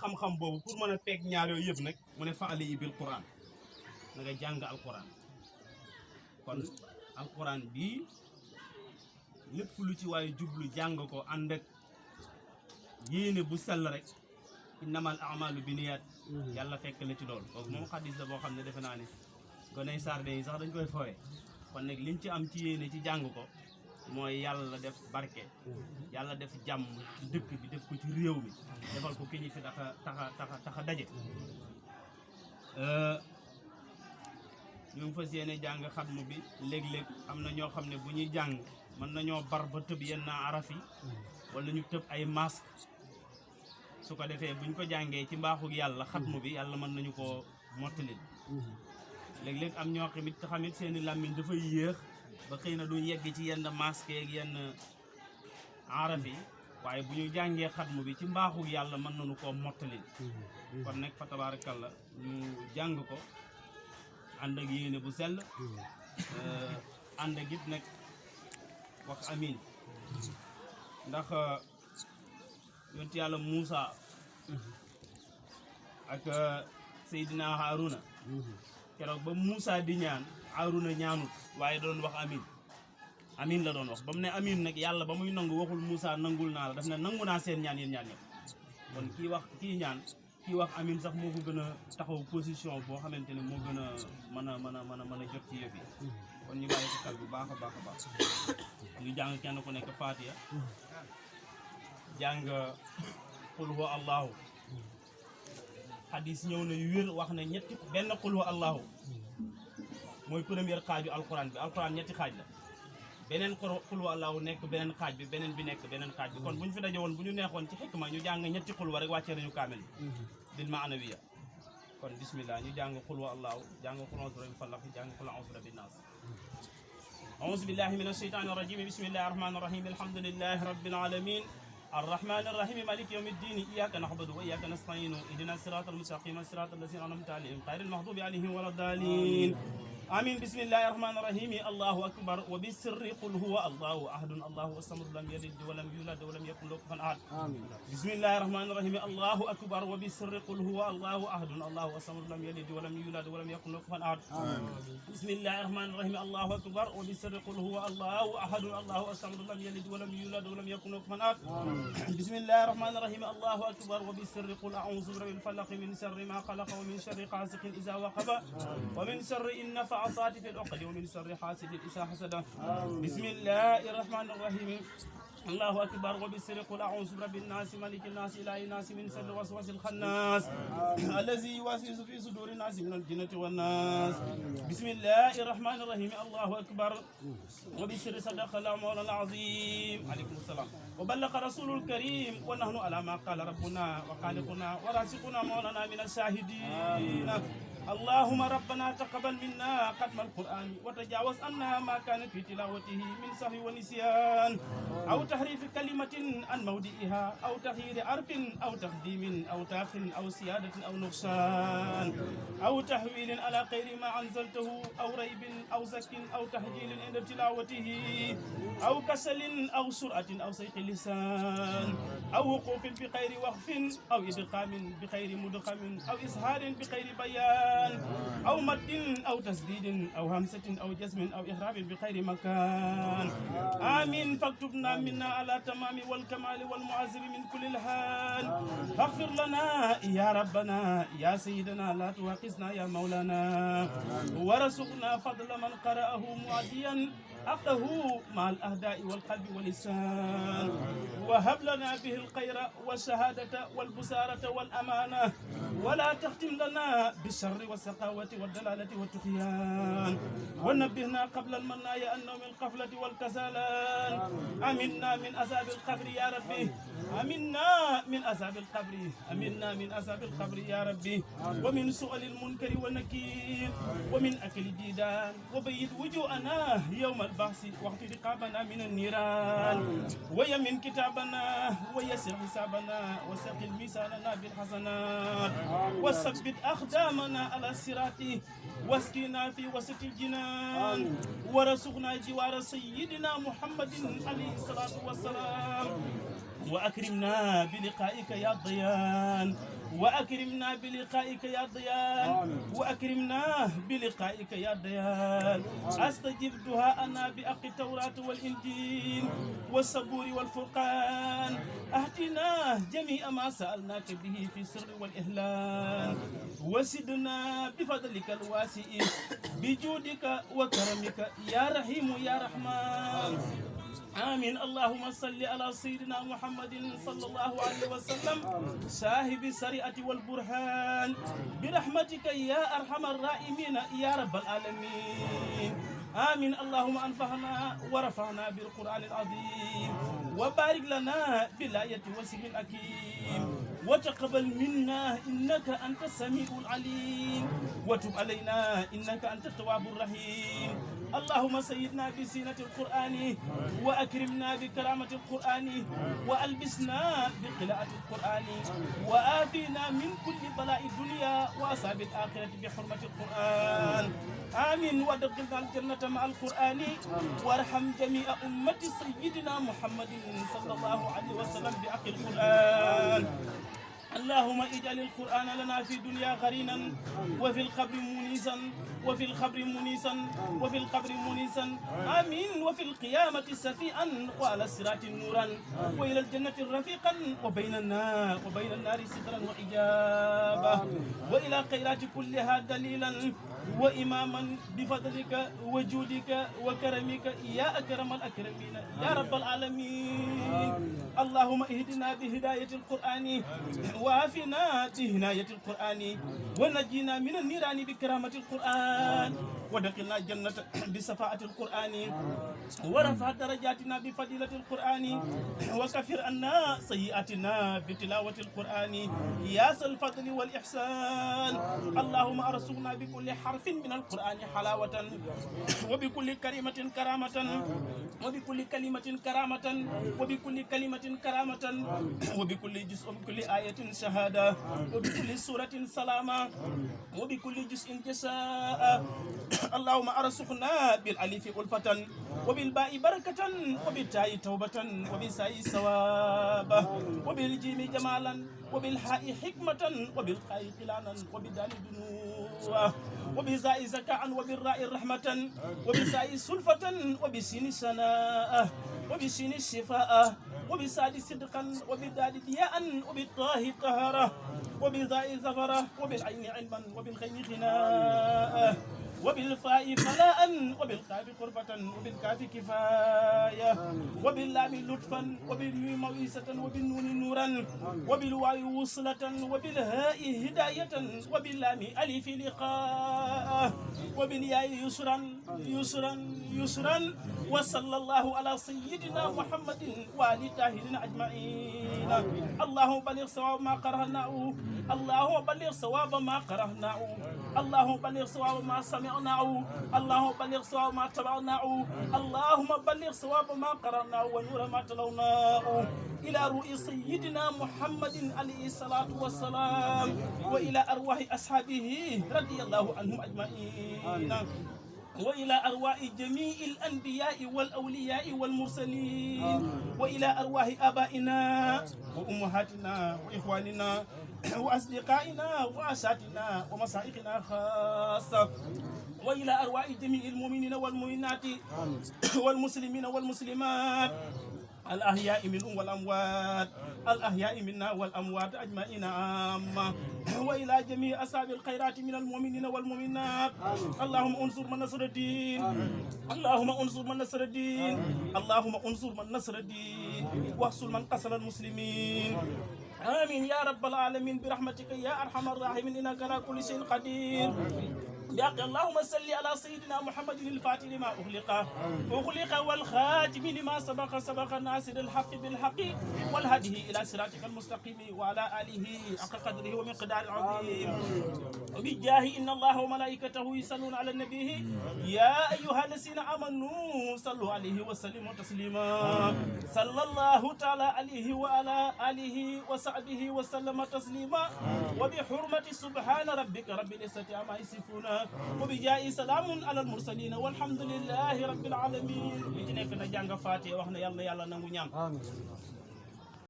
xam-xam boobu pour mën a peeg ñaar yooyu yëpp nag mu ne fa'ali bil Qur'an na nga jàng alquran kon alquran bii lépp lu ci waaye jublu jàng ko ànd ak yéene bu sell rek innamal a'malu binniyat yàlla fekk la ci loolu kooku moom xadis la boo xam ne defe naa ne goney sarde yi sax dañ koy fooye kon nag liñ ci am ci yéene ci jàng ko mooy yàlla def barke yàlla def jàmm ci dëkk bi def ko ci réew mi defal ko ki ñu fi taxa daje ñu ngi fas yéene jàng xatmu bi léeg-léeg am na ñoo xam ne bu ñuy jàng mën nañoo bar ba tëb yenn araf yi wala ñu tëb ay masque su ko defee buñ ko jàngee ci mbaaxug yàlla xatmu bi yàlla mën nañu koo mottalil léeg-léeg am ñoo xamit seeni làmmiñ dafay yéex ba xëy na du yegg ci yenn masque ak yenn araf yi waaye bu ñu jàngee xatmu bi ci mbaaxug yàlla mën nañu koo mottalil kon nag fa tabaarakalla ñu jàng ko ànd ak yéene bu sell ànd ak it nag wax amin ndax yonti yàlla Muusa ak Seydina Haruna keroog ba Muusa di ñaan Haruna ñaanut waaye doon wax amin amin la doon wax ba mu ne amin nag yàlla ba muy nangu waxul Muusa nangul naa la daf ne nangu naa seen ñaan yéen ñaan ñëpp kon kii ñaan kii wax amin sax moo ko gën a taxaw position boo xamante ne moo gën a mën a jot ci yëf yi kon ñu bàyyi ko xel bu baax a baax a baax ñu jàng kenn ku nekk Fatiha jàng qul huwa allahu hadis ñëw na yu wér wax ne ñetti benn qul huwa allahu mooy première xaaju alquran bi alquran ñetti xaaj la beneen qul huwa allahu nekk beneen xaaj bi beneen bi nekk beneen xaaj bi kon bu ñu fi daje woon bu ñu neexoon ci xikma ñu jàng ñetti qul huwa rek wàccee nañu kaamel bil maanawiya kon bismillah ñu jàng qul huwa allahu jàng qul a'udhu bi rabbil falaq jàng qul a'udhu bi rabbin nas a'udhu billahi minash shaitanir rajim bismillahir rahmanir rahim alhamdulillahi rabbil alamin الرحمن الرحيم مالك يوم الدين إياك نعبد وإياك نستعين اهدنا الصراط المستقيم صراط الذين أنعمت عليهم غير المغضوب عليهم ولا الضالين آمين بسم الله الرحمن الرحيم الله أكبر وبالسر قل هو الله أحد الله الصمد لم يلد ولم يولد ولم يكن له كفوا أحد بسم الله الرحمن الرحيم الله أكبر وبالسر قل هو الله أحد الله الصمد لم يلد ولم يولد ولم يكن له كفوا أحد بسم الله الرحمن الرحيم الله أكبر وبالسر قل هو الله أحد الله الصمد لم يلد ولم يولد ولم يكن له كفوا أحد بسم الله الرحمن الرحيم الله أكبر وبالسر قل أعوذ برب الفلق من شر ما خلق ومن شر غاسق إذا وقب ومن شر النفاثات في العقد ومن شر حاسد إذا حسد بسم الله الرحمن الرحيم الله أكبر وبالسر قل أعوذ برب الناس ملك الناس إله الناس من شر الوسواس الخناس الذي يوسوس في صدور الناس من الجنة والناس بسم الله الرحمن الرحيم الله أكبر وبالسر صدق الله مولانا العظيم عليكم السلام وبلغ رسول الكريم ونحن على ما قال ربنا وخالقنا ورازقنا مولانا من الشاهدين اللهم ربنا تقبل منا ختم القرآن وتجاوز عنا ما كان في تلاوته من سهو ونسيان أو تحريف كلمة عن موضعها أو تغيير حرف أو تقديم أو تأخير أو زيادة أو نقصان أو تحويل على غير ما أنزلته أو ريب أو زك أو تهجيل عند تلاوته أو كسل أو سرعة أو سيق اللسان أو وقوف بغير وقف أو إدغام بغير مدغم أو إظهار بغير بيان أو مد أو تسديد أو همسة أو جسم أو إحراب بغير مكان آمين فاكتبنا منا على تمام والكمال والمعزب من كل الحال فاغفر لنا يا ربنا يا سيدنا لا تواخذنا يا مولانا ورزقنا فضل من قرأه معديا أخذه مع الأهداء والقلب واللسان وهب لنا به الخير والشهادة والبصارة والأمانة ولا تختم لنا بالشر والسقاوة والدلالة والطغيان ونبهنا قبل المنايا أنه من القفلة والكسلان أمنا من عذاب القبر يا ربي أمنا من عذاب القبر أمنا من عذاب القبر يا ربي ومن سؤال المنكر والنكير ومن أكل الديدان وبيد وجوهنا يوم البحث وقت رقابنا من النيران ويمن كتابنا ويسر حسابنا وسقل ميزاننا بالحسنات وثبت أقدامنا على الصراط واسقنا في وسط الجنان ورزقنا جوار سيدنا محمد عليه الصلاة والسلام وأكرمنا بلقائك يا ضيان وأكرمنا بلقائك يا ضيان وأكرمنا بلقائك يا ضيان أستجب دعاءنا بأق التوراة والإنجيل والصبور والفرقان أهدنا جميع ما سألناك به في السر والإهلال وسدنا بفضلك الواسع بجودك وكرمك يا رحيم يا رحمن آمين. اللهم صل على سيدنا محمد صلى الله عليه وسلم صاحب الشريعة والبرهان برحمتك يا أرحم الراحمين يا رب العالمين آمين. اللهم أنفعنا ورفعنا بالقرآن العظيم وبارك لنا بالآية وسيم الحكيم وتقبل منا إنك أنت السميع العليم وتب علينا إنك أنت التواب الرحيم. اللهم سيدنا بزينة القرآن وأكرمنا بكرامة القرآن وألبسنا بقراءة القرآن وآفينا من كل بلاء الدنيا وأصحاب الآخرة بحرمة القرآن آمين. وادخلنا الجنة مع القرآن وارحم جميع أمة سيدنا محمد صلى الله عليه وسلم بحق القرآن. اللهم اجعل القرآن لنا في الدنيا قرينا وفي القبر منيسا وفي القبر منيسا وفي القبر منيسا آمين. وفي القيامة سفيئا وعلى الصراط نورا وإلى الجنة رفيقا وبين النار سترا وإجابة وإلى خيرات كلها دليلا وإماما بفضلك وجودك وكرمك يا أكرم الأكرمين يا رب العالمين. اللهم اهدنا بهداية القرآن وعافنا بهناية القرآن ونجينا من النيران بكرامة القرآن ودخلنا الجنة بصفاءة القرآن ورفع درجاتنا بفضيلة القرآن وكفر عنا سيئاتنا بتلاوة القرآن يا ذا الفضل والإحسان. اللهم أرزقنا بكل حرف من القرآن حلاوة وبكل كلمة كرامة وبكل كلمة كرامة وبكل كلمة كرامة وبكل جزء وبكل آية شهادة وبكل سورة سلامة وبكل جزء جزاء. اللهم أرزقنا بالألف ألفة وبالباء بركة وبالتاء توبة وبالساء ثوابا وبالجيم جمالا وبالحاء حكمة وبالقاء قلانا وبالدال دنوا وبالزاء زكاء وبالراء رحمة وبالساء سلفة وبالسين سناء وبالسين الشفاء وبالساد صدقا وبالدال ضياء وبالطاه طهارة وبالذاء ظفرة وبالعين علما وبالغين غناء وبالفاء فلاء وبالقاف قربة وبالكاف كفاية وباللام لطفا وبالميم موعظة وبالنون نورا وبالواو وصلة وبالهاء هداية وباللام ألف لقاء وبالياء يسرا يسرا يسرا. وصلى الله على سيدنا محمد وآل الطاهرين أجمعين. اللهم بلغ ثواب ما قرأناه اللهم بلغ ثواب ما قرأناه اللهم بلغ ثواب ما سمعناه اللهم بلغ ثواب ما تبعناه اللهم بلغ ثواب ما قرأناه ونور ما تلوناه إلى رؤي سيدنا محمد عليه الصلاة والسلام وإلى أرواح أصحابه رضي الله عنهم أجمعين وإلى أرواح جميع الأنبياء والأولياء والمرسلين وإلى أرواح آبائنا وأمهاتنا وإخواننا وأصدقائنا وأساتذتنا ومشايخنا خاصة وإلى أرواح جميع المؤمنين والمؤمنات والمسلمين والمسلمات الأحياء منهم والأموات الأحياء منا والأموات أجمعين عامة وإلى جميع أصحاب الخيرات من المؤمنين والمؤمنات. اللهم انصر من نصر الدين اللهم انصر من نصر الدين اللهم انصر من نصر الدين واحصل من قتل المسلمين آمين يا رب العالمين برحمتك يا أرحم الراحمين إنك على كل شيء قدير. اللهم صل على سيدنا محمد الفاتح لما أغلق والخاتم لما سبق الناصر الحق بالحق والهدي إلى صراطك المستقيم وعلى آله حق قدره ومقدار العظيم بجاه إن الله وملائكته يصلون على النبي يا أيها الذين آمنوا صلوا عليه وسلموا تسليما. صلى الله تعالى عليه وعلى آله وصحبه وسلم تسليما وبحرمة سبحان ربك رب العزة عما يصفون وبجاء سلام على المرسلين والحمد لله رب العالمين. li ci nekk na jàng Faatiha wax na yàlla nangu ñaan.